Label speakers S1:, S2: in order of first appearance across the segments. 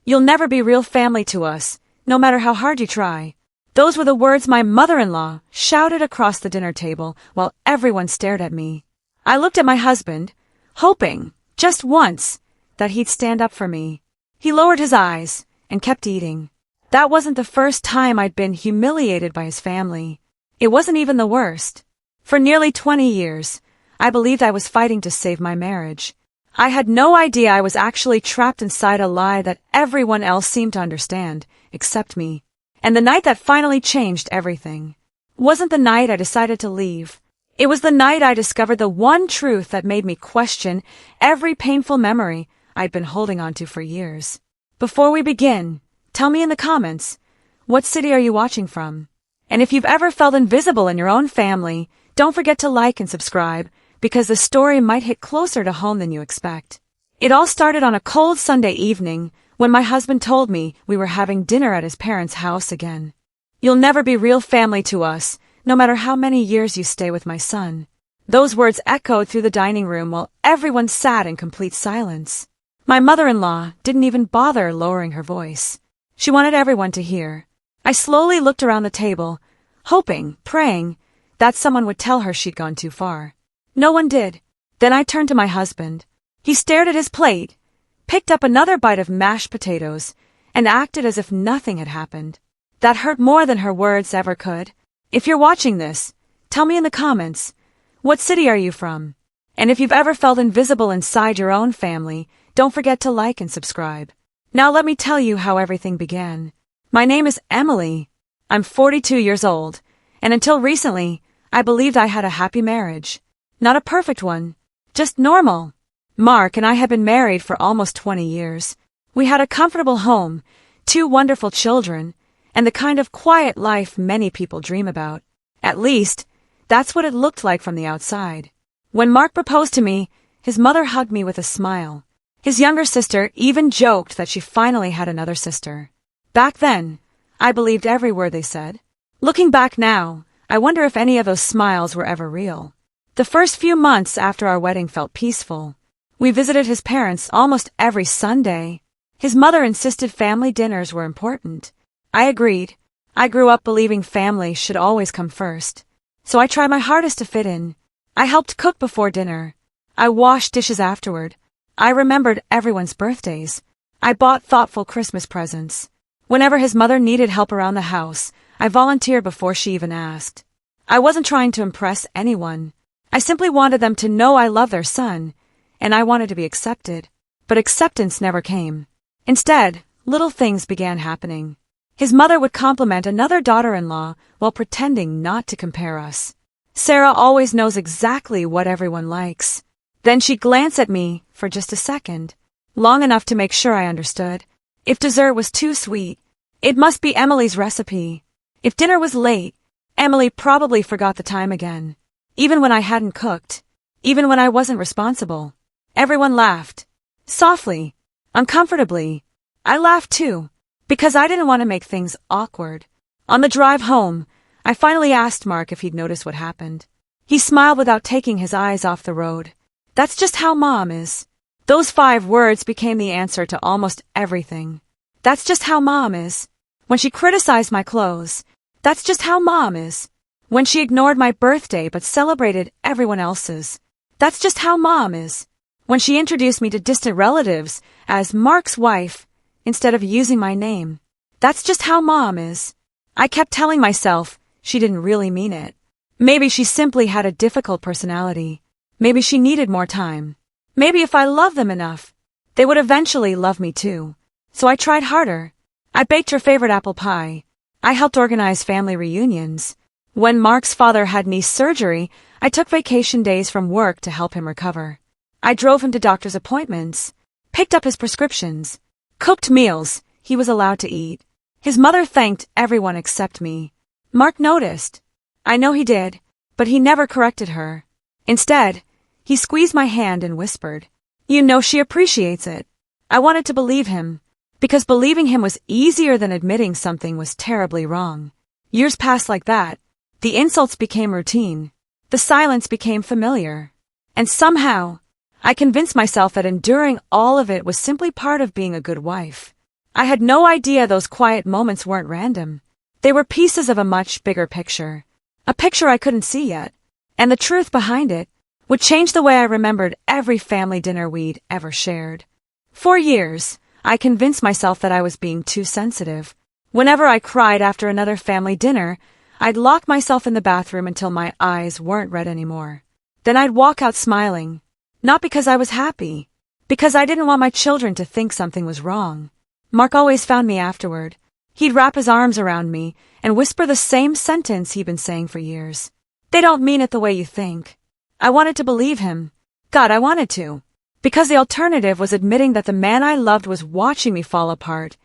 S1: You'll never be real family to us, no matter how hard you try. Those were the words my mother-in-law shouted across the dinner table while everyone stared at me. I looked at my husband, hoping, just once, that he'd stand up for me. He lowered his eyes and kept eating. That wasn't the first time I'd been humiliated by his family. It wasn't even the worst. For nearly 20 years, I believed I was fighting to save my marriage. I had no idea I was actually trapped inside a lie that everyone else seemed to understand, except me. And the night that finally changed everything wasn't the night I decided to leave. It was the night I discovered the one truth that made me question every painful memory I'd been holding on to for years. Before we begin, tell me in the comments, what city are you watching from? And if you've ever felt invisible in your own family, don't forget to like and subscribe, because the story might hit closer to home than you expect. It all started on a cold Sunday evening when my husband told me we were having dinner at his parents' house again. You'll never be real family to us, no matter how many years you stay with my son. Those words echoed through the dining room while everyone sat in complete silence. My mother-in-law didn't even bother lowering her voice. She wanted everyone to hear. I slowly looked around the table, hoping, praying, that someone would tell her she'd gone too far. No one did. Then I turned to my husband. He stared at his plate, picked up another bite of mashed potatoes, and acted as if nothing had happened. That hurt more than her words ever could. If you're watching this, tell me in the comments, what city are you from? And if you've ever felt invisible inside your own family, don't forget to like and subscribe. Now let me tell you how everything began. My name is Emily. I'm 42 years old, and until recently, I believed I had a happy marriage. Not a perfect one, just normal. Mark and I had been married for almost 20 years. We had a comfortable home, 2 wonderful children, and the kind of quiet life many people dream about. At least, that's what it looked like from the outside. When Mark proposed to me, his mother hugged me with a smile. His younger sister even joked that she finally had another sister. Back then, I believed every word they said. Looking back now, I wonder if any of those smiles were ever real. The first few months after our wedding felt peaceful. We visited his parents almost every Sunday. His mother insisted family dinners were important. I agreed. I grew up believing family should always come first. So I tried my hardest to fit in. I helped cook before dinner. I washed dishes afterward. I remembered everyone's birthdays. I bought thoughtful Christmas presents. Whenever his mother needed help around the house, I volunteered before she even asked. I wasn't trying to impress anyone. I simply wanted them to know I loved their son, and I wanted to be accepted. But acceptance never came. Instead, little things began happening. His mother would compliment another daughter-in-law while pretending not to compare us. Sarah always knows exactly what everyone likes. Then she'd glance at me for just a second, long enough to make sure I understood. If dessert was too sweet, it must be Emily's recipe. If dinner was late, Emily probably forgot the time again. Even when I hadn't cooked, even when I wasn't responsible. Everyone laughed. Softly, uncomfortably. I laughed too, because I didn't want to make things awkward. On the drive home, I finally asked Mark if he'd noticed what happened. He smiled without taking his eyes off the road. That's just how Mom is. Those 5 words became the answer to almost everything. That's just how Mom is. When she criticized my clothes, that's just how Mom is. When she ignored my birthday but celebrated everyone else's, that's just how Mom is. When she introduced me to distant relatives as Mark's wife instead of using my name, that's just how Mom is. I kept telling myself she didn't really mean it. Maybe she simply had a difficult personality. Maybe she needed more time. Maybe if I loved them enough, they would eventually love me too. So I tried harder. I baked her favorite apple pie. I helped organize family reunions. When Mark's father had knee surgery, I took vacation days from work to help him recover. I drove him to doctor's appointments, picked up his prescriptions, cooked meals he was allowed to eat. His mother thanked everyone except me. Mark noticed. I know he did, but he never corrected her. Instead, he squeezed my hand and whispered, "You know she appreciates it." I wanted to believe him, because believing him was easier than admitting something was terribly wrong. Years passed like that. The insults became routine. The silence became familiar. And somehow, I convinced myself that enduring all of it was simply part of being a good wife. I had no idea those quiet moments weren't random. They were pieces of a much bigger picture. A picture I couldn't see yet. And the truth behind it would change the way I remembered every family dinner we'd ever shared. For years, I convinced myself that I was being too sensitive. Whenever I cried after another family dinner, I'd lock myself in the bathroom until my eyes weren't red anymore. Then I'd walk out smiling. Not because I was happy, because I didn't want my children to think something was wrong. Mark always found me afterward. He'd wrap his arms around me and whisper the same sentence he'd been saying for years. They don't mean it the way you think. I wanted to believe him. God, I wanted to. Because the alternative was admitting that the man I loved was watching me fall apart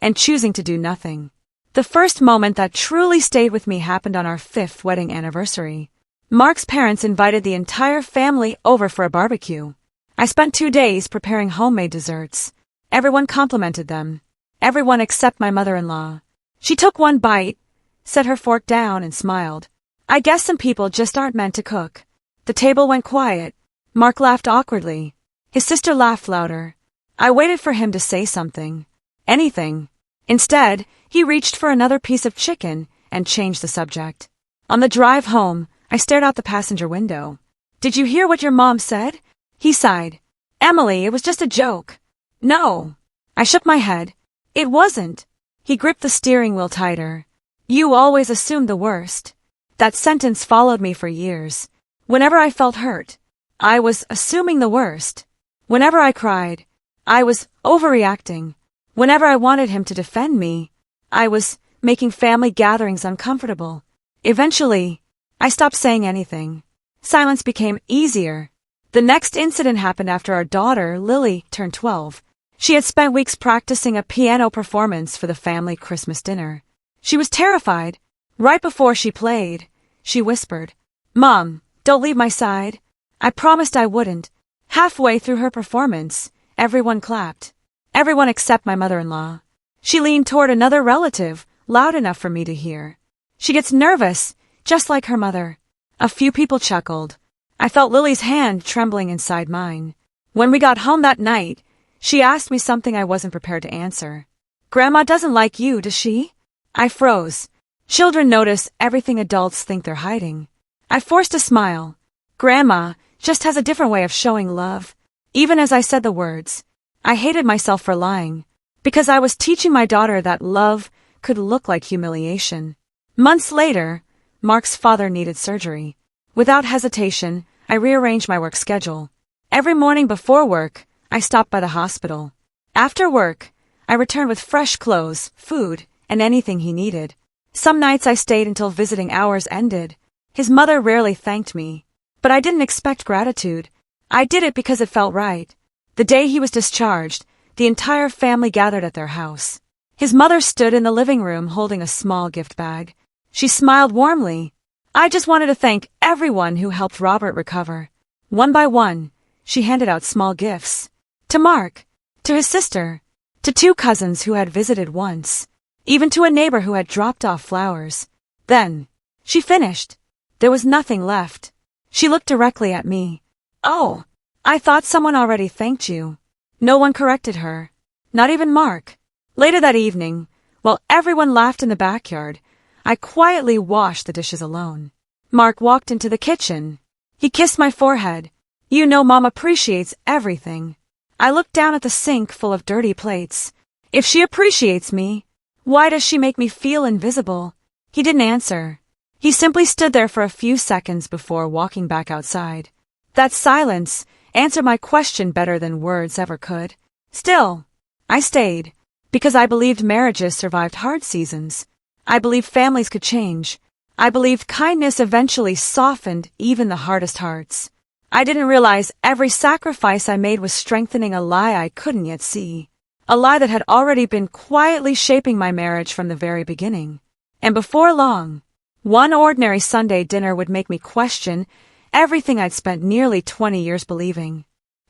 S1: and choosing to do nothing. The first moment that truly stayed with me happened on our 5th wedding anniversary. Mark's parents invited the entire family over for a barbecue. I spent 2 days preparing homemade desserts. Everyone complimented them. Everyone except my mother-in-law. She took one bite, set her fork down, and smiled. I guess some people just aren't meant to cook. The table went quiet. Mark laughed awkwardly. His sister laughed louder. I waited for him to say something. Anything. Instead, he reached for another piece of chicken and changed the subject. On the drive home, I stared out the passenger window. Did you hear what your mom said? He sighed. Emily, it was just a joke. No. I shook my head. It wasn't. He gripped the steering wheel tighter. You always assumed the worst. That sentence followed me for years. Whenever I felt hurt, I was assuming the worst. Whenever I cried, I was overreacting. Whenever I wanted him to defend me, I was making family gatherings uncomfortable. Eventually, I stopped saying anything. Silence became easier. The next incident happened after our daughter, Lily, turned 12. She had spent weeks practicing a piano performance for the family Christmas dinner. She was terrified. Right before she played, she whispered, Mom, don't leave my side. I promised I wouldn't. Halfway through her performance, everyone clapped. Everyone except my mother-in-law. She leaned toward another relative, loud enough for me to hear. She gets nervous, just like her mother. A few people chuckled. I felt Lily's hand trembling inside mine. When we got home that night, she asked me something I wasn't prepared to answer. Grandma doesn't like you, does she? I froze. Children notice everything adults think they're hiding. I forced a smile. Grandma just has a different way of showing love. Even as I said the words, I hated myself for lying, because I was teaching my daughter that love could look like humiliation. Months later, Mark's father needed surgery. Without hesitation, I rearranged my work schedule. Every morning before work, I stopped by the hospital. After work, I returned with fresh clothes, food, and anything he needed. Some nights I stayed until visiting hours ended. His mother rarely thanked me, but I didn't expect gratitude. I did it because it felt right. The day he was discharged, the entire family gathered at their house. His mother stood in the living room holding a small gift bag. She smiled warmly. I just wanted to thank everyone who helped Robert recover. One by one, she handed out small gifts. To Mark, to his sister, to 2 cousins who had visited once, even to a neighbor who had dropped off flowers. Then, she finished. There was nothing left. She looked directly at me. Oh, I thought someone already thanked you. No one corrected her. Not even Mark. Later that evening, while everyone laughed in the backyard, I quietly washed the dishes alone. Mark walked into the kitchen. He kissed my forehead. You know Mom appreciates everything. I looked down at the sink full of dirty plates. If she appreciates me, why does she make me feel invisible? He didn't answer. He simply stood there for a few seconds before walking back outside. That silence answered my question better than words ever could. Still, I stayed, because I believed marriages survived hard seasons. I believed families could change. I believed kindness eventually softened even the hardest hearts. I didn't realize every sacrifice I made was strengthening a lie I couldn't yet see. A lie that had already been quietly shaping my marriage from the very beginning. And before long, one ordinary Sunday dinner would make me question everything I'd spent nearly 20 years believing.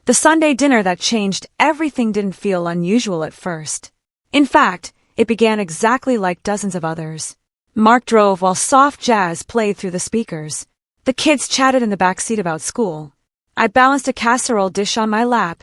S1: The Sunday dinner that changed everything didn't feel unusual at first. In fact, it began exactly like dozens of others. Mark drove while soft jazz played through the speakers. The kids chatted in the back seat about school. I balanced a casserole dish on my lap,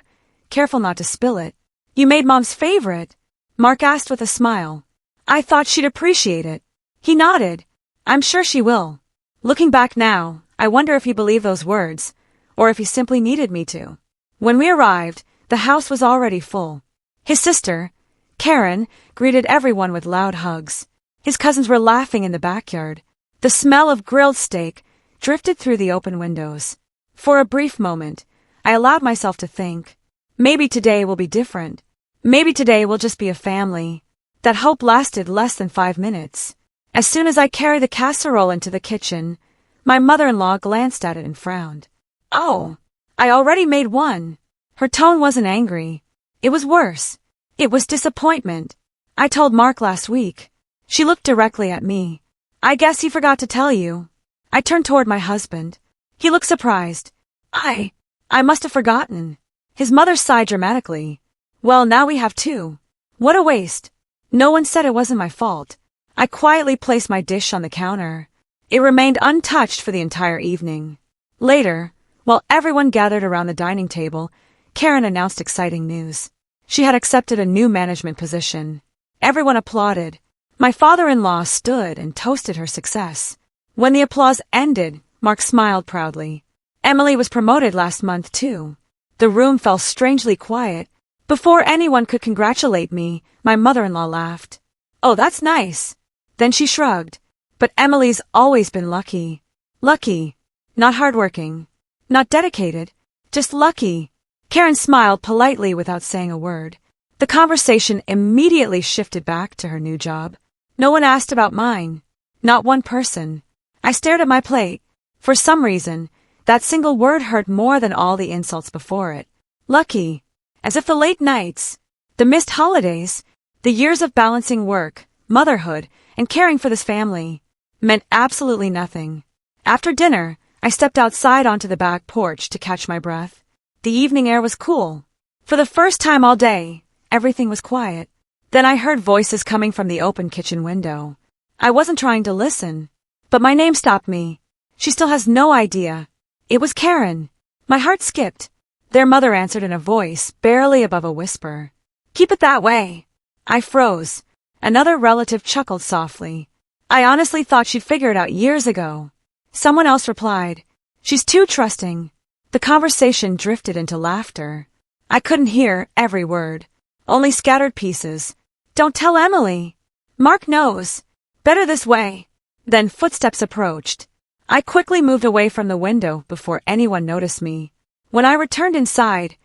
S1: careful not to spill it. You made Mom's favorite. Mark asked with a smile. I thought she'd appreciate it. He nodded. I'm sure she will. Looking back now, I wonder if he believed those words, or if he simply needed me to. When we arrived, the house was already full. His sister, Karen, greeted everyone with loud hugs. His cousins were laughing in the backyard. The smell of grilled steak drifted through the open windows. For a brief moment, I allowed myself to think, maybe today will be different. Maybe today we'll just be a family. That hope lasted less than 5 minutes. As soon as I carried the casserole into the kitchen, my mother-in-law glanced at it and frowned. Oh, I already made one. Her tone wasn't angry. It was worse. It was disappointment. I told Mark last week. She looked directly at me. I guess he forgot to tell you. I turned toward my husband. He looked surprised. I must have forgotten. His mother sighed dramatically. Well, now we have 2. What a waste. No one said it wasn't my fault. I quietly placed my dish on the counter. It remained untouched for the entire evening. Later, while everyone gathered around the dining table, Karen announced exciting news. She had accepted a new management position. Everyone applauded. My father-in-law stood and toasted her success. When the applause ended, Mark smiled proudly. Emily was promoted last month, too. The room fell strangely quiet. Before anyone could congratulate me, my mother-in-law laughed. Oh, that's nice. Then she shrugged. But Emily's always been lucky. Lucky. Not hardworking. Not dedicated. Just lucky. Karen smiled politely without saying a word. The conversation immediately shifted back to her new job. No one asked about mine. Not one person. I stared at my plate. For some reason, that single word hurt more than all the insults before it. Lucky. As if the late nights, the missed holidays, the years of balancing work, motherhood, and caring for this family meant absolutely nothing. After dinner, I stepped outside onto the back porch to catch my breath. The evening air was cool. For the first time all day, everything was quiet. Then I heard voices coming from the open kitchen window. I wasn't trying to listen, but my name stopped me. She still has no idea. It was Karen. My heart skipped. Their mother answered in a voice barely above a whisper. Keep it that way. I froze. Another relative chuckled softly. I honestly thought she'd figure it out years ago. Someone else replied, She's too trusting. The conversation drifted into laughter. I couldn't hear every word. Only scattered pieces. Don't tell Emily. Mark knows. Better this way. Then footsteps approached. I quickly moved away from the window before anyone noticed me. When I returned inside,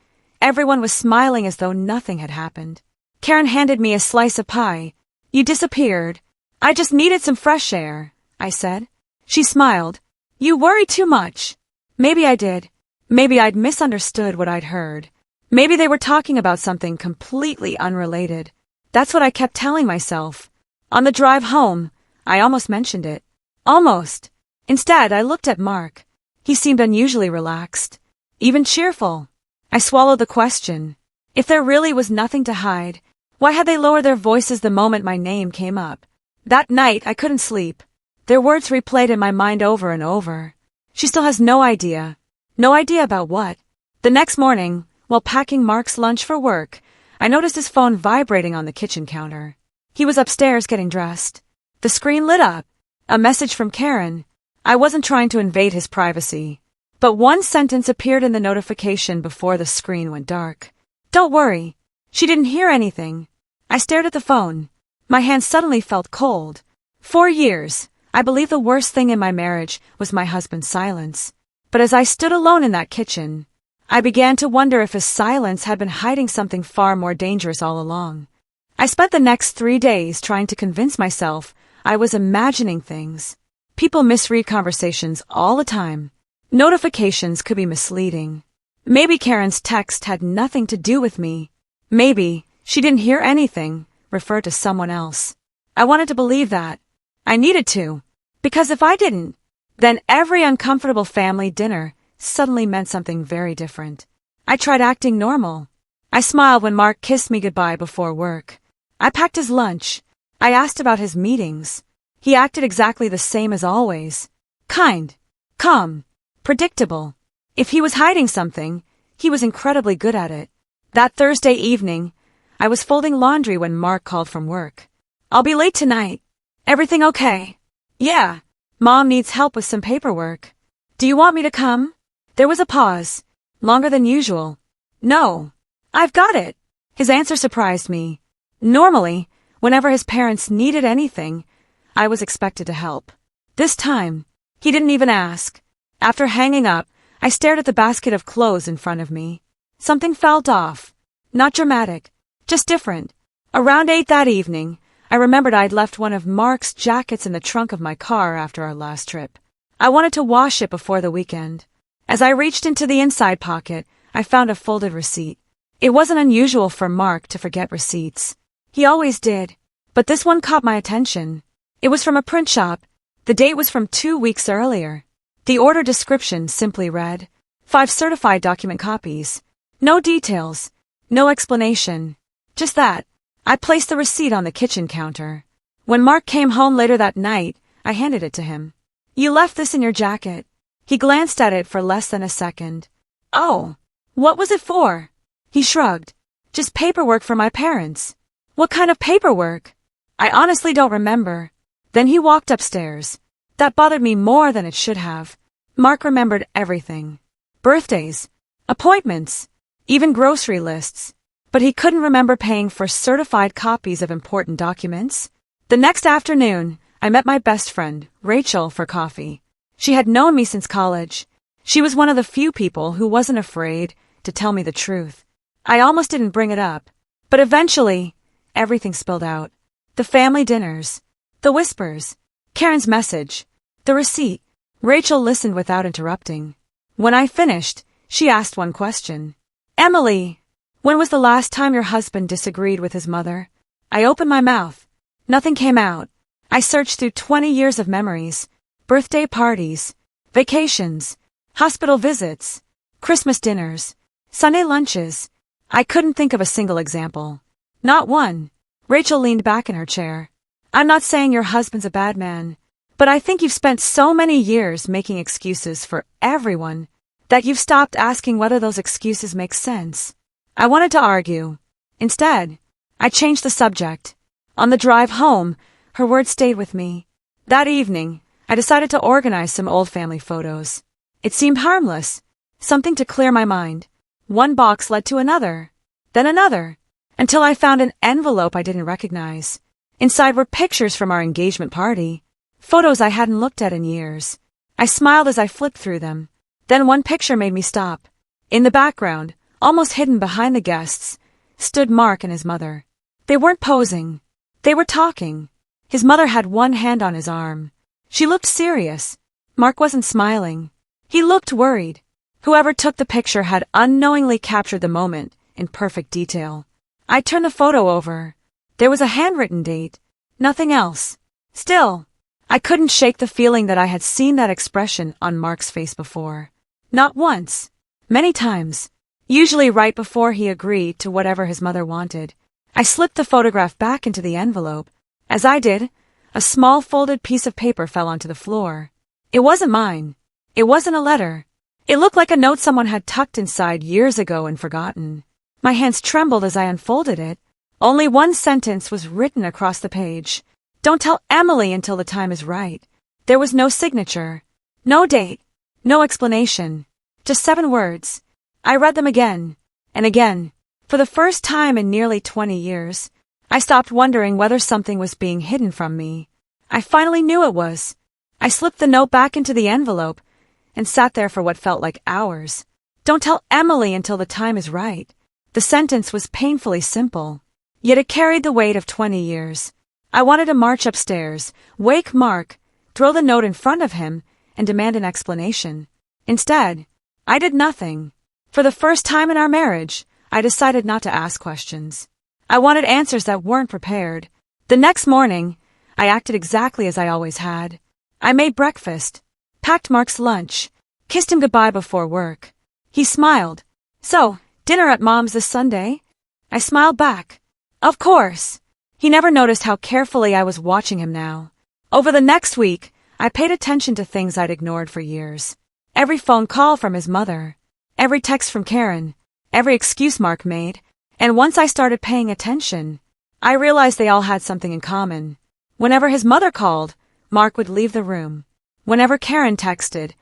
S1: everyone was smiling as though nothing had happened. Karen handed me a slice of pie. You disappeared. I just needed some fresh air, I said. She smiled. You worry too much. Maybe I did. Maybe I'd misunderstood what I'd heard. Maybe they were talking about something completely unrelated. That's what I kept telling myself. On the drive home, I almost mentioned it. Almost. Instead, I looked at Mark. He seemed unusually relaxed. Even cheerful. I swallowed the question. If there really was nothing to hide, why had they lowered their voices the moment my name came up? That night, I couldn't sleep. Their words replayed in my mind over and over. She still has no idea. No idea about what? The next morning, while packing Mark's lunch for work, I noticed his phone vibrating on the kitchen counter. He was upstairs getting dressed. The screen lit up. A message from Karen. I wasn't trying to invade his privacy. But one sentence appeared in the notification before the screen went dark. Don't worry. She didn't hear anything. I stared at the phone. My hand suddenly felt cold. 4 years, I believe the worst thing in my marriage was my husband's silence. But as I stood alone in that kitchen, I began to wonder if his silence had been hiding something far more dangerous all along. I spent the next 3 days trying to convince myself I was imagining things. People misread conversations all the time. Notifications could be misleading. Maybe Karen's text had nothing to do with me. Maybe she didn't hear anything, referred to someone else. I wanted to believe that. I needed to. Because if I didn't, then every uncomfortable family dinner suddenly meant something very different. I tried acting normal. I smiled when Mark kissed me goodbye before work. I packed his lunch. I asked about his meetings. He acted exactly the same as always. Kind. Calm. Predictable. If he was hiding something, he was incredibly good at it. That Thursday evening, I was folding laundry when Mark called from work. "I'll be late tonight. Everything okay?" "Yeah. Mom needs help with some paperwork." "Do you want me to come?" There was a pause, longer than usual. "No. I've got it." His answer surprised me. Normally, whenever his parents needed anything, I was expected to help. This time, he didn't even ask. After hanging up, I stared at the basket of clothes in front of me. Something felt off. Not dramatic, just different. Around 8 that evening, I remembered I'd left one of Mark's jackets in the trunk of my car after our last trip. I wanted to wash it before the weekend. As I reached into the inside pocket, I found a folded receipt. It wasn't unusual for Mark to forget receipts. He always did, but this one caught my attention. It was from a print shop. The date was from 2 weeks earlier. The order description simply read, 5 certified document copies. No details, no explanation. Just that. I placed the receipt on the kitchen counter. When Mark came home later that night, I handed it to him. "You left this in your jacket." He glanced at it for less than a second. "Oh, what was it for?" He shrugged. "Just paperwork for my parents." "What kind of paperwork?" "I honestly don't remember." Then he walked upstairs. That bothered me more than it should have. Mark remembered everything. Birthdays, appointments, even grocery lists. But he couldn't remember paying for certified copies of important documents. The next afternoon, I met my best friend, Rachel, for coffee. She had known me since college. She was one of the few people who wasn't afraid to tell me the truth. I almost didn't bring it up. But eventually, everything spilled out. The family dinners, the whispers, Karen's message, the receipt. Rachel listened without interrupting. When I finished, she asked one question. "Emily, when was the last time your husband disagreed with his mother?" I opened my mouth. Nothing came out. I searched through 20 years of memories, birthday parties, vacations, hospital visits, Christmas dinners, Sunday lunches. I couldn't think of a single example. Not one. Rachel leaned back in her chair. "I'm not saying your husband's a bad man, but I think you've spent so many years making excuses for everyone that you've stopped asking whether those excuses make sense." I wanted to argue. Instead, I changed the subject. On the drive home, her words stayed with me. That evening, I decided to organize some old family photos. It seemed harmless, something to clear my mind. One box led to another, then another, until I found an envelope I didn't recognize. Inside were pictures from our engagement party, photos I hadn't looked at in years. I smiled as I flipped through them. Then one picture made me stop. In the background, almost hidden behind the guests, stood Mark and his mother. They weren't posing. They were talking. His mother had one hand on his arm. She looked serious. Mark wasn't smiling. He looked worried. Whoever took the picture had unknowingly captured the moment in perfect detail. I turned the photo over. There was a handwritten date. Nothing else. Still, I couldn't shake the feeling that I had seen that expression on Mark's face before. Not once. Many times. Usually right before he agreed to whatever his mother wanted. I slipped the photograph back into the envelope. As I did, a small folded piece of paper fell onto the floor. It wasn't mine. It wasn't a letter. It looked like a note someone had tucked inside years ago and forgotten. My hands trembled as I unfolded it. Only one sentence was written across the page. "Don't tell Emily until the time is right." There was no signature, no date, no explanation. Just 7 words. I read them again and again. For the first time in nearly 20 years, I stopped wondering whether something was being hidden from me. I finally knew it was. I slipped the note back into the envelope and sat there for what felt like hours. "Don't tell Emily until the time is right." The sentence was painfully simple, yet it carried the weight of 20 years. I wanted to march upstairs, wake Mark, throw the note in front of him, and demand an explanation. Instead, I did nothing. For the first time in our marriage, I decided not to ask questions. I wanted answers that weren't prepared. The next morning, I acted exactly as I always had. I made breakfast, packed Mark's lunch, kissed him goodbye before work. He smiled. "So, dinner at Mom's this Sunday?" I smiled back. "Of course." He never noticed how carefully I was watching him now. Over the next week, I paid attention to things I'd ignored for years. Every phone call from his mother, every text from Karen, every excuse Mark made, And once I started paying attention, I realized they all had something in common. Whenever his mother called, Mark would leave the room. Whenever Karen texted,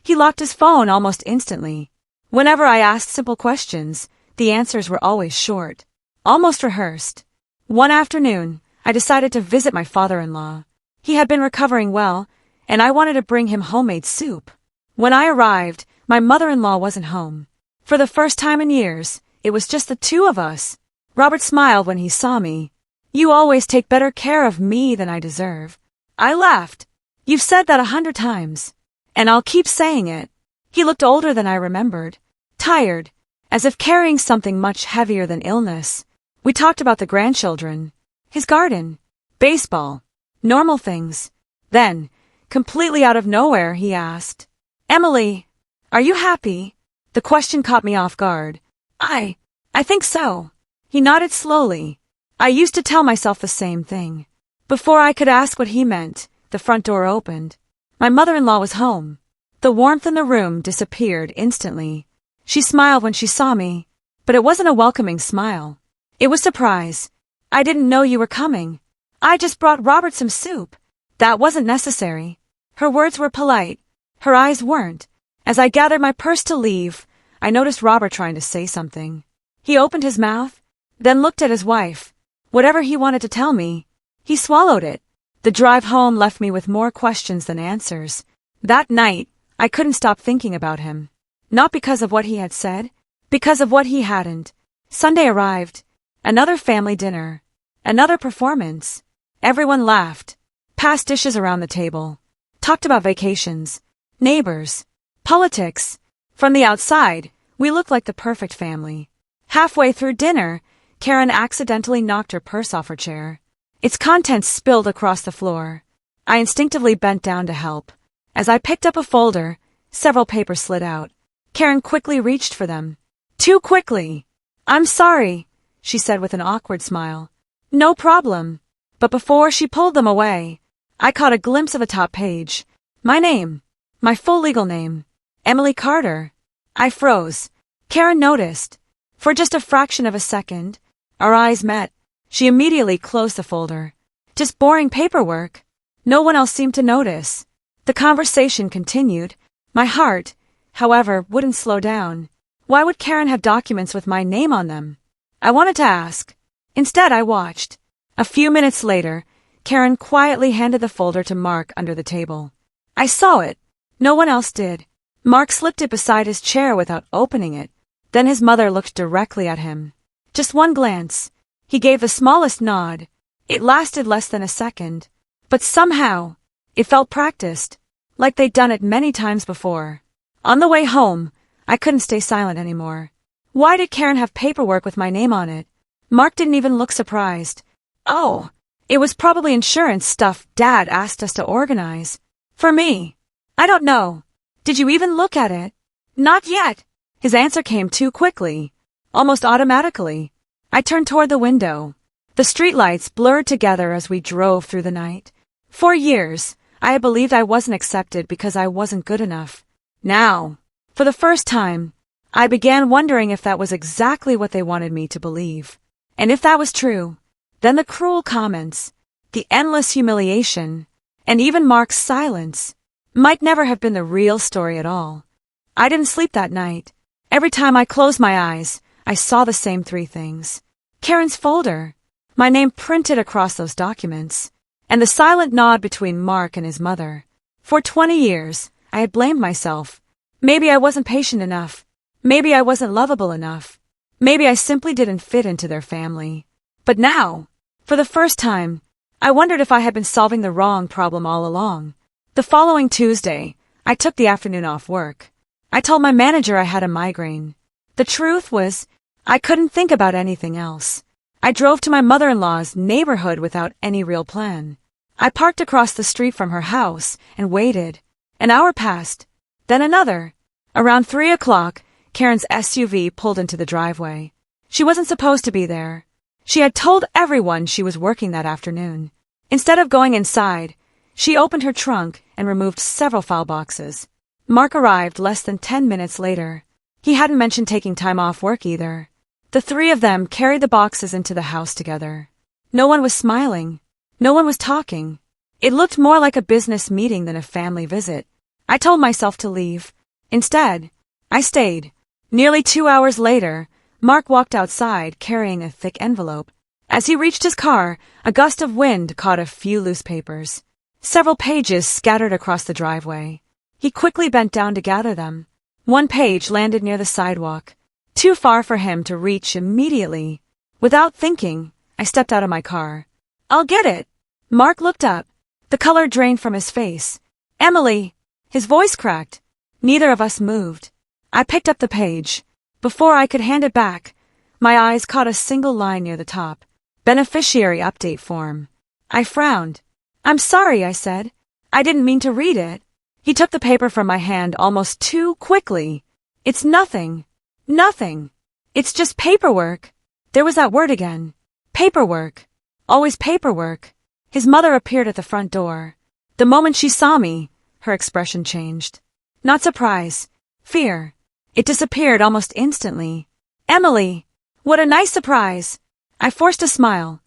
S1: he locked his phone almost instantly. Whenever I asked simple questions, the answers were always short, almost rehearsed. One afternoon, I decided to visit my father-in-law. He had been recovering well, and I wanted to bring him homemade soup. When I arrived, my mother-in-law wasn't home. For the first time in years, it was just the two of us. Robert smiled when he saw me. "You always take better care of me than I deserve." I laughed. "You've said that 100 times. And I'll keep saying it." He looked older than I remembered. Tired, as if carrying something much heavier than illness. We talked about the grandchildren, his garden, baseball, normal things. Then, completely out of nowhere, he asked, "Emily, are you happy?" The question caught me off guard. I think so." He nodded slowly. I used to tell myself the same thing. Before I could ask what he meant, the front door opened. My mother-in-law was home. The warmth in the room disappeared instantly. She smiled when she saw me, but it wasn't a welcoming smile. It was surprise. "I didn't know you were coming. I just brought Robert some soup." That wasn't necessary. Her words were polite. Her eyes weren't. As I gathered my purse to leave, I noticed Robert trying to say something. He opened his mouth, then looked at his wife. Whatever he wanted to tell me, he swallowed it. The drive home left me with more questions than answers. That night, I couldn't stop thinking about him. Not because of what he had said, because of what he hadn't. Sunday arrived. Another family dinner. Another performance. Everyone laughed, passed dishes around the table, talked about vacations, neighbors, politics. From the outside, we looked like the perfect family. Halfway through dinner, Karen accidentally knocked her purse off her chair. Its contents spilled across the floor. I instinctively bent down to help. As I picked up a folder, several papers slid out. Karen quickly reached for them. Too quickly. "I'm sorry," she said with an awkward smile. "No problem." But before she pulled them away, I caught a glimpse of a top page. My name. My full legal name. Emily Carter. I froze. Karen noticed. For just a fraction of a second, our eyes met. She immediately closed the folder. Just boring paperwork. No one else seemed to notice. The conversation continued. My heart, however, wouldn't slow down. Why would Karen have documents with my name on them? I wanted to ask. Instead, I watched. A few minutes later, Karen quietly handed the folder to Mark under the table. I saw it. No one else did. Mark slipped it beside his chair without opening it. Then his mother looked directly at him. Just one glance. He gave the smallest nod. It lasted less than a second. But somehow, it felt practiced, like they'd done it many times before. On the way home, I couldn't stay silent anymore. Why did Karen have paperwork with my name on it? Mark didn't even look surprised. Oh, it was probably insurance stuff Dad asked us to organize. For me. I don't know. Did you even look at it? Not yet. His answer came too quickly, almost automatically. I turned toward the window. The streetlights blurred together as we drove through the night. For years, I had believed I wasn't accepted because I wasn't good enough. Now, for the first time, I began wondering if that was exactly what they wanted me to believe. And if that was true, then the cruel comments, the endless humiliation, and even Mark's silence might never have been the real story at all. I didn't sleep that night. Every time I closed my eyes, I saw the same three things. Karen's folder, my name printed across those documents, and the silent nod between Mark and his mother. For 20 years, I had blamed myself. Maybe I wasn't patient enough. Maybe I wasn't lovable enough. Maybe I simply didn't fit into their family. But now, for the first time, I wondered if I had been solving the wrong problem all along. The following Tuesday, I took the afternoon off work. I told my manager I had a migraine. The truth was, I couldn't think about anything else. I drove to my mother-in-law's neighborhood without any real plan. I parked across the street from her house and waited. An hour passed, then another. Around 3 o'clock, Karen's SUV pulled into the driveway. She wasn't supposed to be there. She had told everyone she was working that afternoon. Instead of going inside, she opened her trunk and removed several file boxes. Mark arrived less than 10 minutes later. He hadn't mentioned taking time off work either. The The three of them carried the boxes into the house together. No one was smiling. No one was talking. It looked more like a business meeting than a family visit. I told myself to leave. Instead, I stayed. Nearly 2 hours later, Mark walked outside carrying a thick envelope. As he reached his car, a gust of wind caught a few loose papers. Several pages scattered across the driveway. He quickly bent down to gather them. One page landed near the sidewalk, too far for him to reach immediately. Without thinking, I stepped out of my car. "I'll get it." Mark looked up. The color drained from his face. "Emily!" His voice cracked. Neither of us moved. I picked up the page. Before I could hand it back, my eyes caught a single line near the top. Beneficiary update form. I frowned. "I'm sorry," I said. "I didn't mean to read it." He took the paper from my hand almost too quickly. "It's nothing. Nothing. It's just paperwork." There was that word again. Paperwork. Always paperwork. His mother appeared at the front door. The moment she saw me, her expression changed. Not surprise. Fear. It disappeared almost instantly. "Emily! What a nice surprise!" I forced a smile.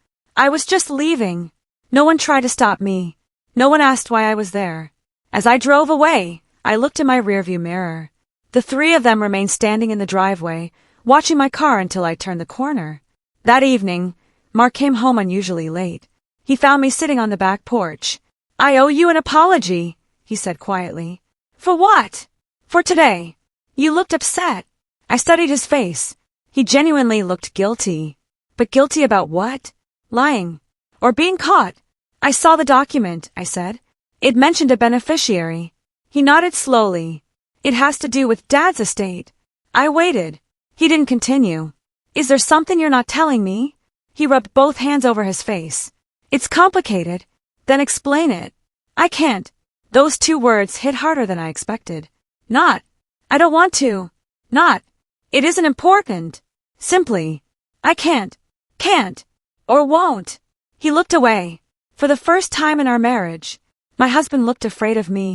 S1: "I was just leaving." No one tried to stop me. No one asked why I was there. As I drove away, I looked in my rearview mirror. The three of them remained standing in the driveway, watching my car until I turned the corner. That evening, Mark came home unusually late. He found me sitting on the back porch. "I owe you an apology," he said quietly. "For what?" "For today. You looked upset." I studied his face. He genuinely looked guilty. But guilty about what? Lying. Or being caught? "I saw the document," I said. "It mentioned a beneficiary." He nodded slowly. "It has to do with Dad's estate." I waited. He didn't continue. "Is there something you're not telling me?" He rubbed both hands over his face. "It's complicated." "Then explain it." "I can't." Those two words hit harder than I expected. "Not. I don't want to." "Not. It isn't important." Simply. "I can't. Can't. Or won't." He looked away. For the first time in our marriage, my husband looked afraid of me.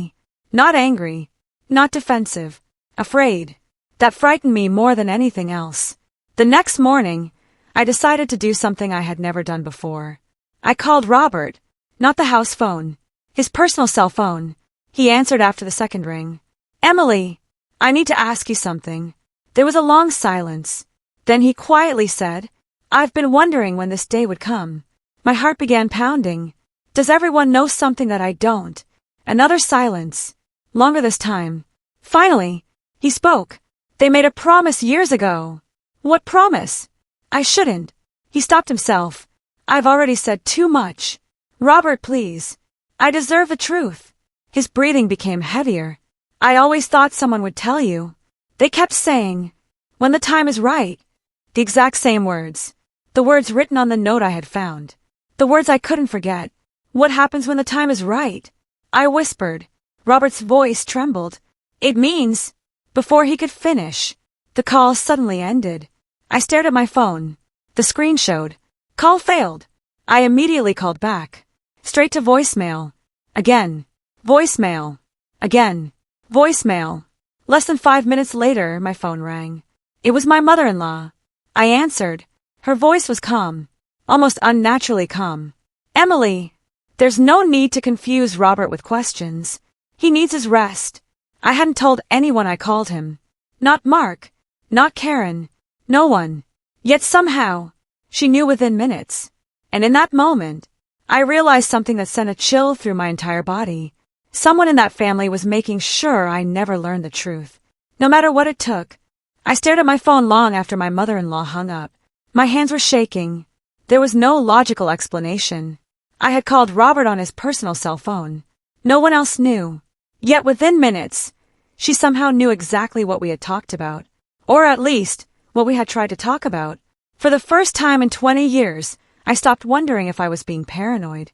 S1: Not angry. Not defensive. Afraid. That frightened me more than anything else. The next morning, I decided to do something I had never done before. I called Robert. Not the house phone. His personal cell phone. He answered after the second ring. "Emily, I need to ask you something." There was a long silence. Then he quietly said, "I've been wondering when this day would come." My heart began pounding. Does everyone know something that I don't? Another silence. Longer this time. Finally, he spoke. "They made a promise years ago." "What promise?" "I shouldn't." He stopped himself. "I've already said too much." "Robert, please. I deserve the truth." His breathing became heavier. "I always thought someone would tell you." They kept saying, "When the time is right." The exact same words. The words written on the note I had found. The words I couldn't forget. "What happens when the time is right?" I whispered. Robert's voice trembled. "It means..." Before he could finish, the call suddenly ended. I stared at my phone. The screen showed. "Call failed." I immediately called back. Straight to voicemail. Again. Voicemail. Again. Voicemail. Less than 5 minutes later, my phone rang. It was my mother-in-law. I answered. Her voice was calm. Almost unnaturally calm. "Emily, there's no need to confuse Robert with questions. He needs his rest." I hadn't told anyone I called him. Not Mark. Not Karen. No one. Yet somehow, she knew within minutes. And in that moment, I realized something that sent a chill through my entire body. Someone in that family was making sure I never learned the truth. No matter what it took. I stared at my phone long after my mother-in-law hung up. My hands were shaking. There was no logical explanation. I had called Robert on his personal cell phone. No one else knew. Yet within minutes, she somehow knew exactly what we had talked about. Or at least, what we had tried to talk about. For the first time in 20 years, I stopped wondering if I was being paranoid.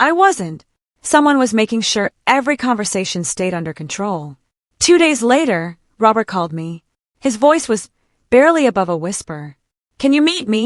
S1: I wasn't. Someone was making sure every conversation stayed under control. 2 days later, Robert called me. His voice was barely above a whisper. "Can you meet me?"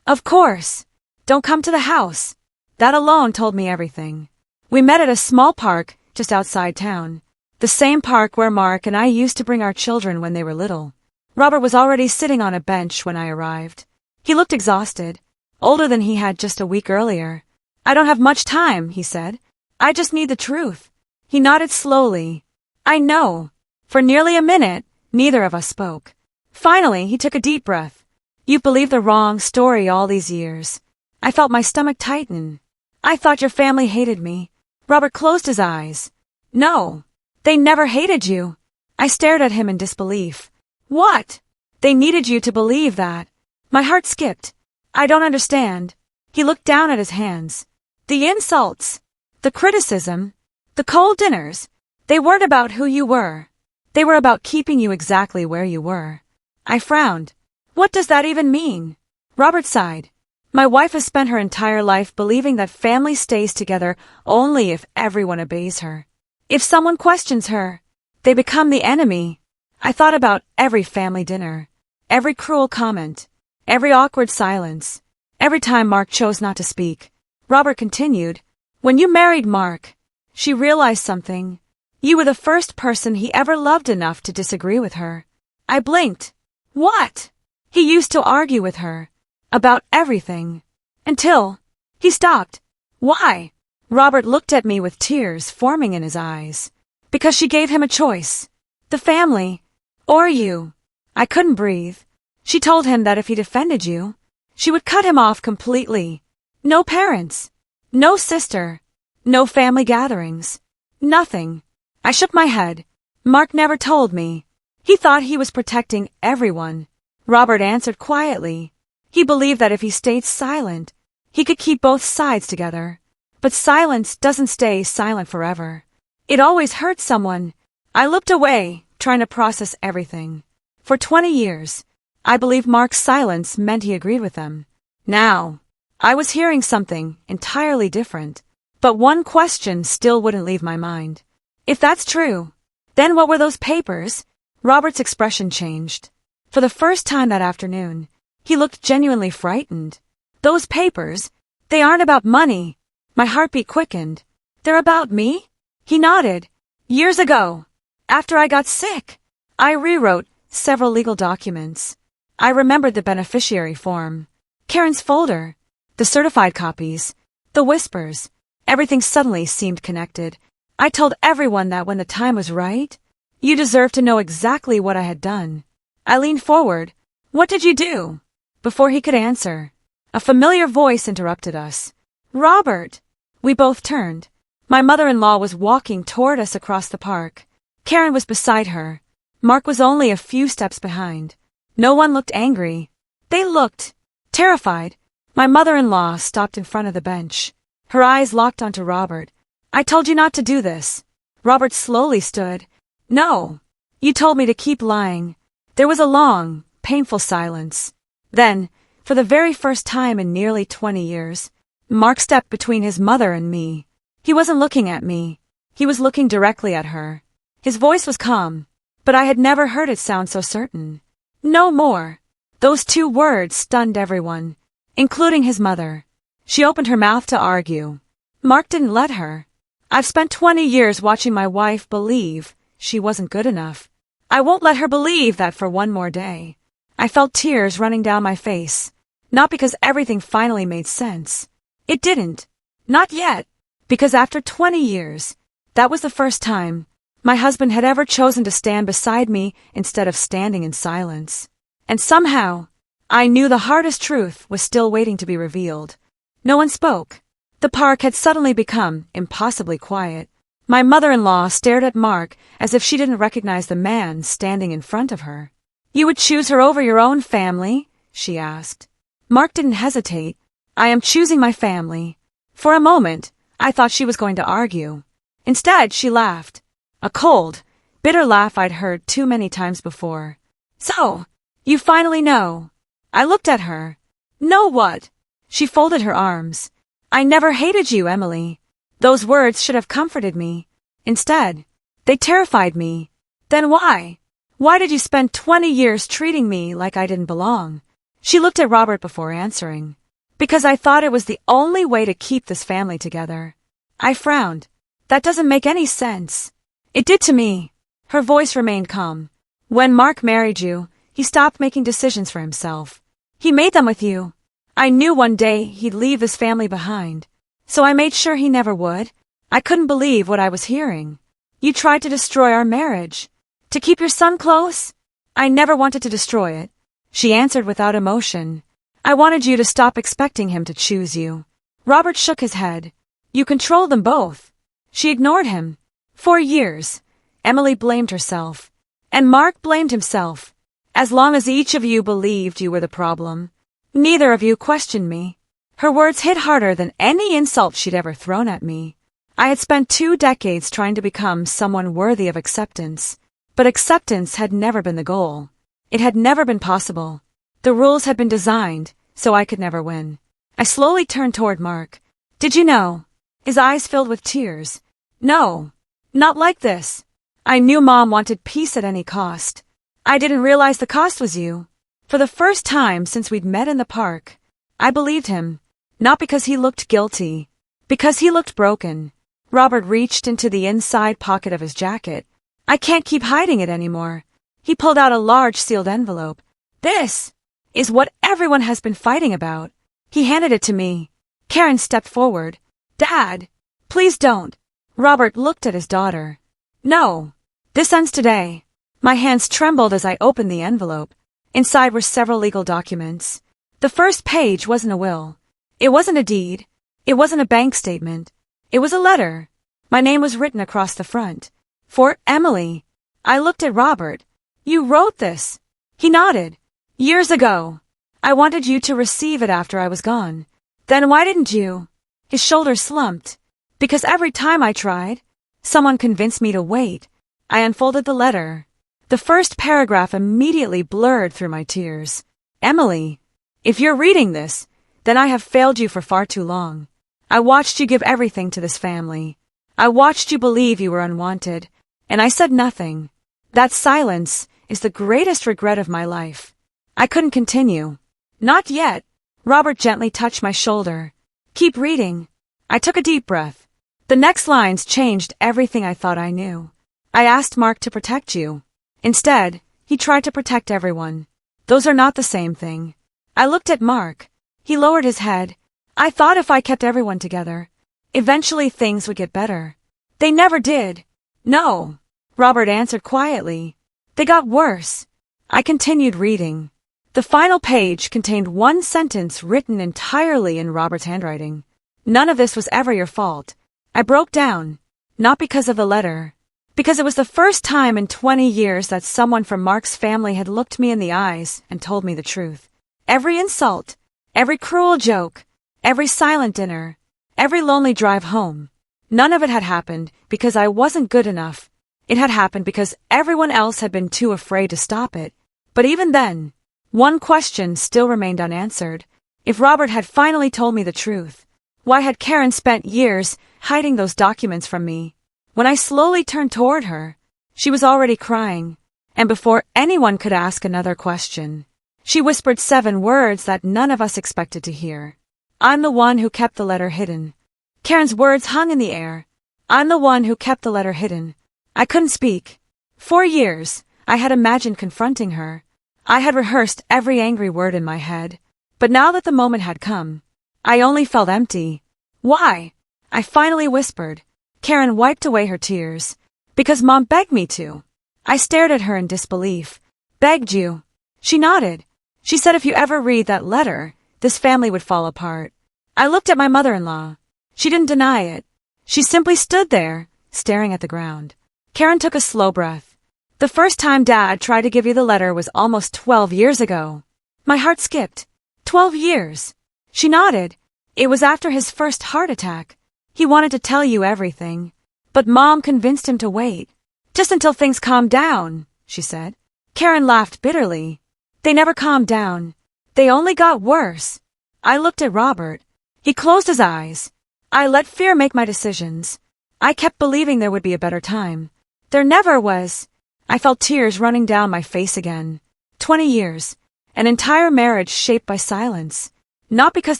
S1: "Of course. Don't come to the house." That alone told me everything. We met at a small park just outside town. The same park where Mark and I used to bring our children when they were little. Robert was already sitting on a bench when I arrived. He looked exhausted, older than he had just a week earlier. I don't have much time, he said. I just need the truth. He nodded slowly. I know. For nearly a minute, neither of us spoke. Finally, he took a deep breath. You've believed the wrong story all these years. I felt my stomach tighten. I thought your family hated me. Robert closed his eyes. No, they never hated you. I stared at him in disbelief. What? They needed you to believe that. My heart skipped. I don't understand. He looked down at his hands. The insults, the criticism, the cold dinners, they weren't about who you were. They were about keeping you exactly where you were. I frowned. What does that even mean? Robert sighed. My wife has spent her entire life believing that family stays together only if everyone obeys her. If someone questions her, they become the enemy. I thought about every family dinner, every cruel comment, every awkward silence, every time Mark chose not to speak. Robert continued, when you married Mark, she realized something. You were the first person he ever loved enough to disagree with her. I blinked. What? He used to argue with her. About everything. Until he stopped. Why? Robert looked at me with tears forming in his eyes. Because she gave him a choice. The family. Or you. I couldn't breathe. She told him that if he defended you, she would cut him off completely. No parents. No sister. No family gatherings. Nothing. I shook my head. Mark never told me. He thought he was protecting everyone. Robert answered quietly. He believed that if he stayed silent, he could keep both sides together. But silence doesn't stay silent forever. It always hurts someone. I looked away, trying to process everything. For 20 years, I believed Mark's silence meant he agreed with them. Now, I was hearing something entirely different. But one question still wouldn't leave my mind. If that's true, then what were those papers? Robert's expression changed. For the first time that afternoon, he looked genuinely frightened. Those papers, they aren't about money. My heartbeat quickened. They're about me? He nodded. Years ago, after I got sick, I rewrote several legal documents. I remembered the beneficiary form, Karen's folder, the certified copies, the whispers. Everything suddenly seemed connected. I told everyone that when the time was right, you deserved to know exactly what I had done. I leaned forward. What did you do? Before he could answer, a familiar voice interrupted us. Robert! We both turned. My mother-in-law was walking toward us across the park. Karen was beside her. Mark was only a few steps behind. No one looked angry. They looked terrified. My mother-in-law stopped in front of the bench. Her eyes locked onto Robert. I told you not to do this. Robert slowly stood. No. You told me to keep lying. There was a long, painful silence. Then, for the very first time in nearly 20 years, Mark stepped between his mother and me. He wasn't looking at me. He was looking directly at her. His voice was calm, but I had never heard it sound so certain. No more. Those 2 words stunned everyone, including his mother. She opened her mouth to argue. Mark didn't let her. I've spent 20 years watching my wife believe she wasn't good enough. I won't let her believe that for one more day. I felt tears running down my face, not because everything finally made sense. It didn't. Not yet. Because after 20 years, that was the first time my husband had ever chosen to stand beside me instead of standing in silence. And somehow, I knew the hardest truth was still waiting to be revealed. No one spoke. The park had suddenly become impossibly quiet. My mother-in-law stared at Mark as if she didn't recognize the man standing in front of her. You would choose her over your own family? She asked. Mark didn't hesitate. I am choosing my family. For a moment, I thought she was going to argue. Instead, she laughed. A cold, bitter laugh I'd heard too many times before. So, you finally know. I looked at her. Know what? She folded her arms. I never hated you, Emily. Those words should have comforted me. Instead, they terrified me. Then why? Why did you spend 20 years treating me like I didn't belong? She looked at Robert before answering. Because I thought it was the only way to keep this family together. I frowned. That doesn't make any sense. It did to me. Her voice remained calm. When Mark married you, he stopped making decisions for himself. He made them with you. I knew one day he'd leave this family behind. So I made sure he never would. I couldn't believe what I was hearing. You tried to destroy our marriage. To keep your son close? I never wanted to destroy it. She answered without emotion. I wanted you to stop expecting him to choose you. Robert shook his head. You controlled them both. She ignored him. For years, Emily blamed herself. And Mark blamed himself. As long as each of you believed you were the problem, neither of you questioned me. Her words hit harder than any insult she'd ever thrown at me. I had spent 2 decades trying to become someone worthy of acceptance. But acceptance had never been the goal. It had never been possible. The rules had been designed, so I could never win. I slowly turned toward Mark. Did you know? His eyes filled with tears. No, not like this. I knew Mom wanted peace at any cost. I didn't realize the cost was you. For the first time since we'd met in the park, I believed him. Not because he looked guilty. Because he looked broken. Robert reached into the inside pocket of his jacket. I can't keep hiding it anymore. He pulled out a large sealed envelope. This is what everyone has been fighting about. He handed it to me. Karen stepped forward. Dad, please don't. Robert looked at his daughter. No. This ends today. My hands trembled as I opened the envelope. Inside were several legal documents. The first page wasn't a will. It wasn't a deed. It wasn't a bank statement. It was a letter. My name was written across the front. For Emily. I looked at Robert. You wrote this. He nodded. Years ago. I wanted you to receive it after I was gone. Then why didn't you? His shoulders slumped. Because every time I tried, someone convinced me to wait. I unfolded the letter. The first paragraph immediately blurred through my tears. Emily, if you're reading this, then I have failed you for far too long. I watched you give everything to this family. I watched you believe you were unwanted, and I said nothing. That silence is the greatest regret of my life. I couldn't continue. Not yet. Robert gently touched my shoulder. Keep reading. I took a deep breath. The next lines changed everything I thought I knew. I asked Mark to protect you. Instead, he tried to protect everyone. Those are not the same thing. I looked at Mark. He lowered his head. I thought if I kept everyone together, eventually things would get better. They never did. No, Robert answered quietly. They got worse. I continued reading. The final page contained one sentence written entirely in Robert's handwriting. None of this was ever your fault. I broke down. Not because of the letter. Because it was the first time in 20 years that someone from Mark's family had looked me in the eyes and told me the truth. Every insult, every cruel joke, every silent dinner, every lonely drive home. None of it had happened because I wasn't good enough. It had happened because everyone else had been too afraid to stop it. But even then, one question still remained unanswered. If Robert had finally told me the truth, why had Karen spent years hiding those documents from me? When I slowly turned toward her, she was already crying, and before anyone could ask another question, she whispered 7 words that none of us expected to hear. I'm the one who kept the letter hidden. Karen's words hung in the air. I'm the one who kept the letter hidden. I couldn't speak. For years, I had imagined confronting her. I had rehearsed every angry word in my head. But now that the moment had come, I only felt empty. Why? I finally whispered. Karen wiped away her tears. Because Mom begged me to. I stared at her in disbelief. Begged you? She nodded. She said if you ever read that letter, this family would fall apart. I looked at my mother-in-law. She didn't deny it. She simply stood there, staring at the ground. Karen took a slow breath. The first time Dad tried to give you the letter was almost 12 years ago. My heart skipped. 12 years. She nodded. It was after his first heart attack. He wanted to tell you everything. But Mom convinced him to wait. Just until things calmed down, she said. Karen laughed bitterly. They never calmed down. They only got worse. I looked at Robert. He closed his eyes. I let fear make my decisions. I kept believing there would be a better time. There never was. I felt tears running down my face again. 20 years. An entire marriage shaped by silence. Not because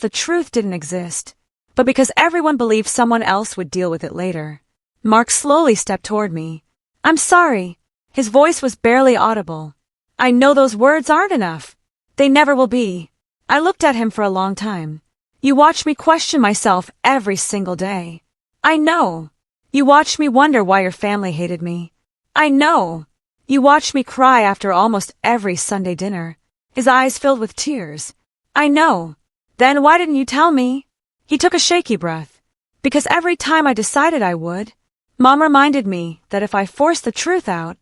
S1: the truth didn't exist, but because everyone believed someone else would deal with it later. Mark slowly stepped toward me. I'm sorry. His voice was barely audible. I know those words aren't enough. They never will be. I looked at him for a long time. You watched me question myself every single day. I know. You watched me wonder why your family hated me. I know. You watched me cry after almost every Sunday dinner, his eyes filled with tears. I know. Then why didn't you tell me? He took a shaky breath. Because every time I decided I would, Mom reminded me that if I forced the truth out,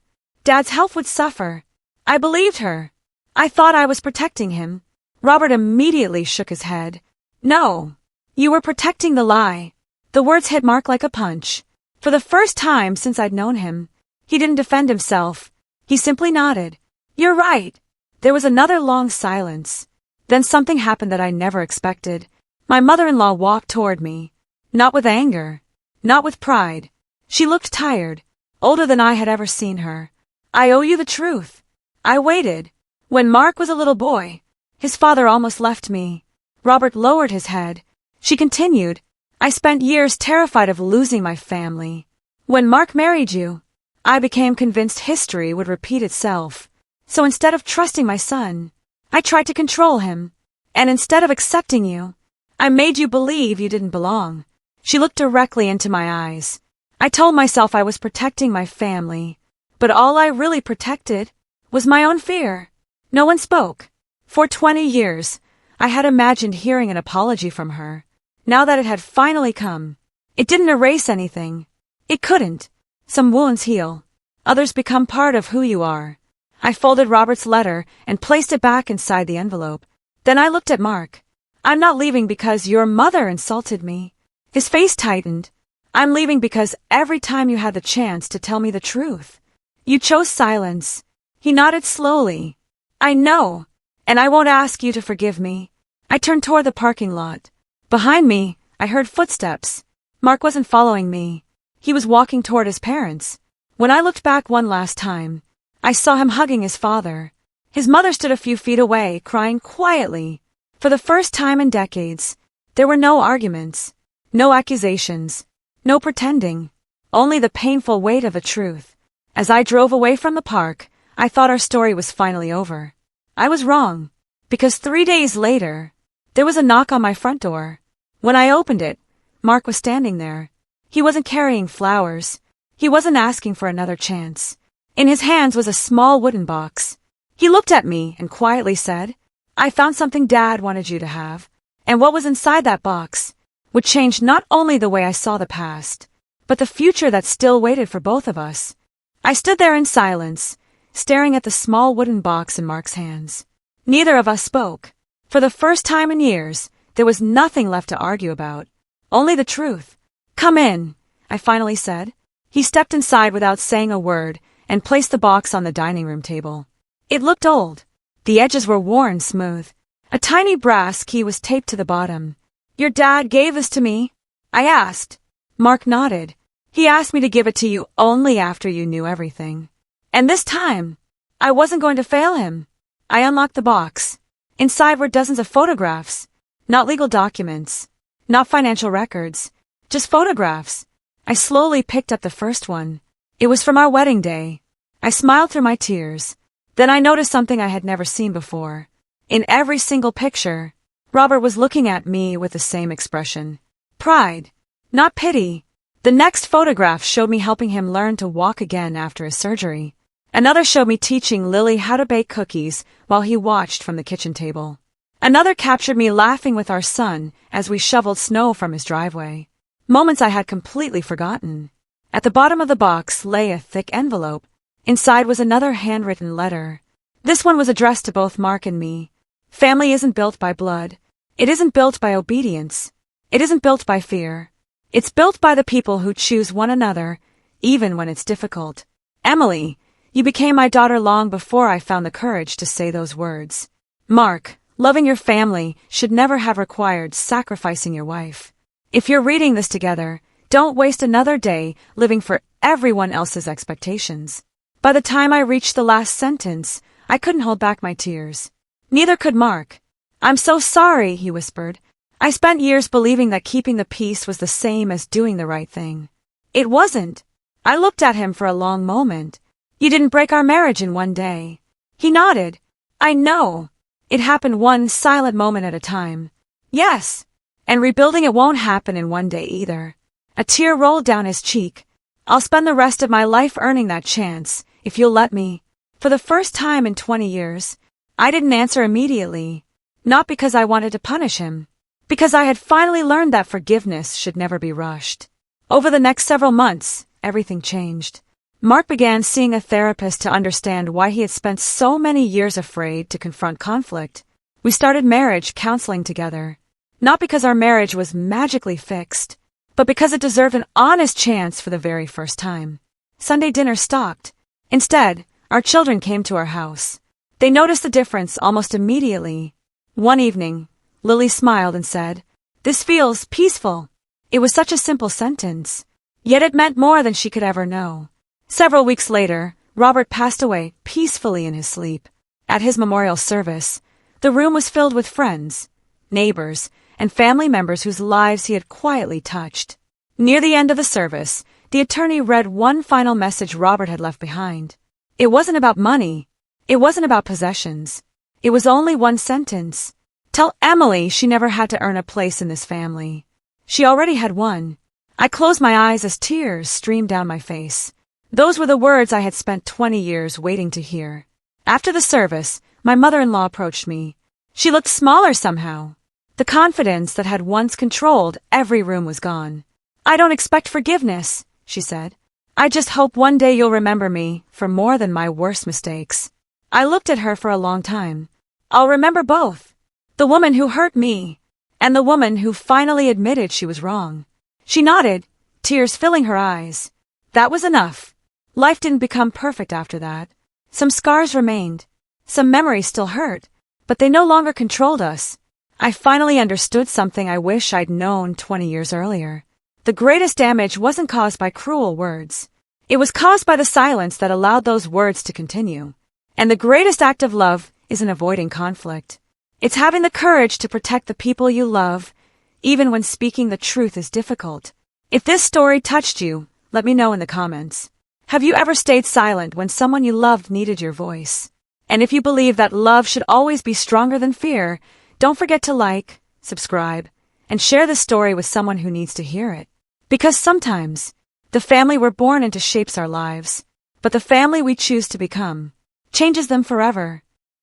S1: Dad's health would suffer. I believed her. I thought I was protecting him. Robert immediately shook his head. No. You were protecting the lie. The words hit Mark like a punch. For the first time since I'd known him, he didn't defend himself. He simply nodded. You're right. There was another long silence. Then something happened that I never expected. My mother-in-law walked toward me. Not with anger. Not with pride. She looked tired, older than I had ever seen her. I owe you the truth. I waited. When Mark was a little boy, his father almost left me. Robert lowered his head. She continued. I spent years terrified of losing my family. When Mark married you, I became convinced history would repeat itself. So instead of trusting my son, I tried to control him. And instead of accepting you, I made you believe you didn't belong. She looked directly into my eyes. I told myself I was protecting my family, but all I really protected was my own fear. No one spoke. For 20 years, I had imagined hearing an apology from her. Now that it had finally come, it didn't erase anything. It couldn't. Some wounds heal. Others become part of who you are. I folded Robert's letter and placed it back inside the envelope. Then I looked at Mark. I'm not leaving because your mother insulted me. His face tightened. I'm leaving because every time you had the chance to tell me the truth, you chose silence. He nodded slowly. I know, and I won't ask you to forgive me. I turned toward the parking lot. Behind me, I heard footsteps. Mark wasn't following me. He was walking toward his parents. When I looked back one last time, I saw him hugging his father. His mother stood a few feet away, crying quietly. For the first time in decades, there were no arguments, no accusations, no pretending, only the painful weight of the truth. As I drove away from the park, I thought our story was finally over. I was wrong, because 3 days later, there was a knock on my front door. When I opened it, Mark was standing there. He wasn't carrying flowers. He wasn't asking for another chance. In his hands was a small wooden box. He looked at me and quietly said, I found something Dad wanted you to have. And what was inside that box would change not only the way I saw the past, but the future that still waited for both of us. I stood there in silence, staring at the small wooden box in Mark's hands. Neither of us spoke. For the first time in years, there was nothing left to argue about. Only the truth. Come in, I finally said. He stepped inside without saying a word and placed the box on the dining room table. It looked old. The edges were worn smooth. A tiny brass key was taped to the bottom. Your dad gave this to me? I asked. Mark nodded. He asked me to give it to you only after you knew everything. And this time, I wasn't going to fail him. I unlocked the box. Inside were dozens of photographs. Not legal documents. Not financial records. Just photographs. I slowly picked up the first one. It was from our wedding day. I smiled through my tears. Then I noticed something I had never seen before. In every single picture, Robert was looking at me with the same expression. Pride, not pity. The next photograph showed me helping him learn to walk again after his surgery. Another showed me teaching Lily how to bake cookies while he watched from the kitchen table. Another captured me laughing with our son as we shoveled snow from his driveway. Moments I had completely forgotten. At the bottom of the box lay a thick envelope. Inside was another handwritten letter. This one was addressed to both Mark and me. Family isn't built by blood. It isn't built by obedience. It isn't built by fear. It's built by the people who choose one another, even when it's difficult. Emily, you became my daughter long before I found the courage to say those words. Mark, loving your family should never have required sacrificing your wife. If you're reading this together, don't waste another day living for everyone else's expectations. By the time I reached the last sentence, I couldn't hold back my tears. Neither could Mark. I'm so sorry, he whispered. I spent years believing that keeping the peace was the same as doing the right thing. It wasn't. I looked at him for a long moment. You didn't break our marriage in one day. He nodded. I know. It happened one silent moment at a time. Yes. And rebuilding it won't happen in one day either. A tear rolled down his cheek. I'll spend the rest of my life earning that chance, if you'll let me. For the first time in 20 years, I didn't answer immediately. Not because I wanted to punish him. Because I had finally learned that forgiveness should never be rushed. Over the next several months, everything changed. Mark began seeing a therapist to understand why he had spent so many years afraid to confront conflict. We started marriage counseling together. Not because our marriage was magically fixed, but because it deserved an honest chance for the very first time. Sunday dinner stopped. Instead, our children came to our house. They noticed the difference almost immediately. One evening, Lily smiled and said, "This feels peaceful." It was such a simple sentence, yet it meant more than she could ever know. Several weeks later, Robert passed away peacefully in his sleep. At his memorial service, the room was filled with friends, neighbors, and family members whose lives he had quietly touched. Near the end of the service, the attorney read one final message Robert had left behind. It wasn't about money. It wasn't about possessions. It was only one sentence. Tell Emily she never had to earn a place in this family. She already had one. I closed my eyes as tears streamed down my face. Those were the words I had spent 20 years waiting to hear. After the service, my mother-in-law approached me. She looked smaller somehow. The confidence that had once controlled every room was gone. "I don't expect forgiveness," she said. "I just hope one day you'll remember me for more than my worst mistakes." I looked at her for a long time. I'll remember both. The woman who hurt me, and the woman who finally admitted she was wrong. She nodded, tears filling her eyes. That was enough. Life didn't become perfect after that. Some scars remained. Some memories still hurt, but they no longer controlled us. I finally understood something I wish I'd known 20 years earlier. The greatest damage wasn't caused by cruel words. It was caused by the silence that allowed those words to continue. And the greatest act of love isn't avoiding conflict. It's having the courage to protect the people you love, even when speaking the truth is difficult. If this story touched you, let me know in the comments. Have you ever stayed silent when someone you loved needed your voice? And if you believe that love should always be stronger than fear, don't forget to like, subscribe, and share this story with someone who needs to hear it. Because sometimes, the family we're born into shapes our lives, but the family we choose to become changes them forever.